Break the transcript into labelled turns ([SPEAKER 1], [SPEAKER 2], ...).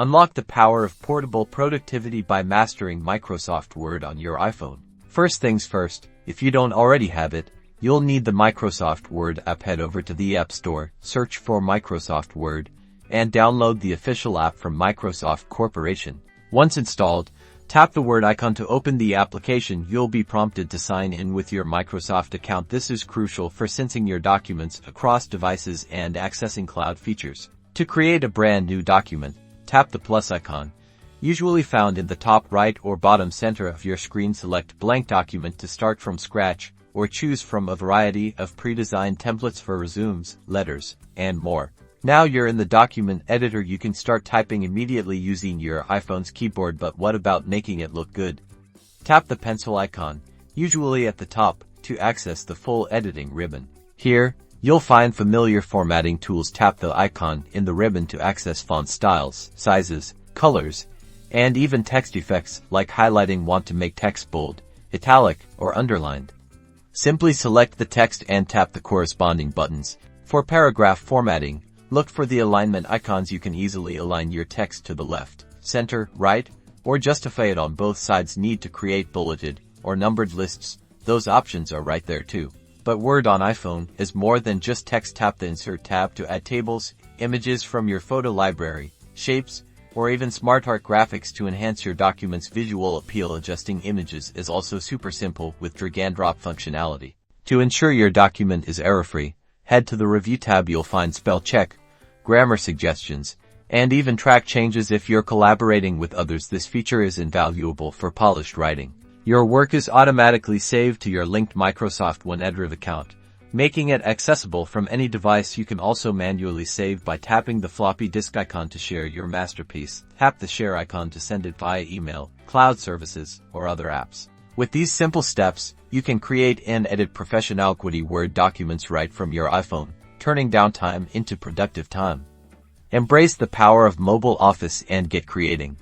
[SPEAKER 1] Unlock the power of portable productivity by mastering Microsoft Word on your iPhone. First things first, if you don't already have it, you'll need the Microsoft Word app. Head over to the App Store, search for Microsoft Word, and download the official app from Microsoft Corporation. Once installed, tap the Word icon to open the application. You'll be prompted to sign in with your Microsoft account. This is crucial for syncing your documents across devices and accessing cloud features. To create a brand new document, tap the plus icon, usually found in the top right or bottom center of your screen. Select blank document to start from scratch, or choose from a variety of pre-designed templates for resumes, letters, and more. Now you're in the document editor. You can start typing immediately using your iPhone's keyboard. But what about making it look good? Tap the pencil icon, usually at the top, to access the full editing ribbon. Here, you'll find familiar formatting tools. Tap the icon in the ribbon to access font styles, sizes, colors, and even text effects like highlighting. Want to make text bold, italic, or underlined? Simply select the text and tap the corresponding buttons. For paragraph formatting, look for the alignment icons. You can easily align your text to the left, center, right, or justify it on both sides. Need to create bulleted or numbered lists? Those options are right there too. But Word on iPhone is more than just text. Tap the Insert tab to add tables, images from your photo library, shapes, or even smart art graphics to enhance your document's visual appeal. Adjusting images is also super simple with drag and drop functionality. To ensure your document is error-free, head to the Review tab. You'll find spell check, grammar suggestions, and even track changes if you're collaborating with others. This feature is invaluable for polished writing. Your work is automatically saved to your linked Microsoft OneDrive account, making it accessible from any device. You can also manually save by tapping the floppy disk icon to share your masterpiece. Tap the share icon to send it via email, cloud services, or other apps. With these simple steps, you can create and edit professional-quality Word documents right from your iPhone, turning downtime into productive time. Embrace the power of mobile office and get creating.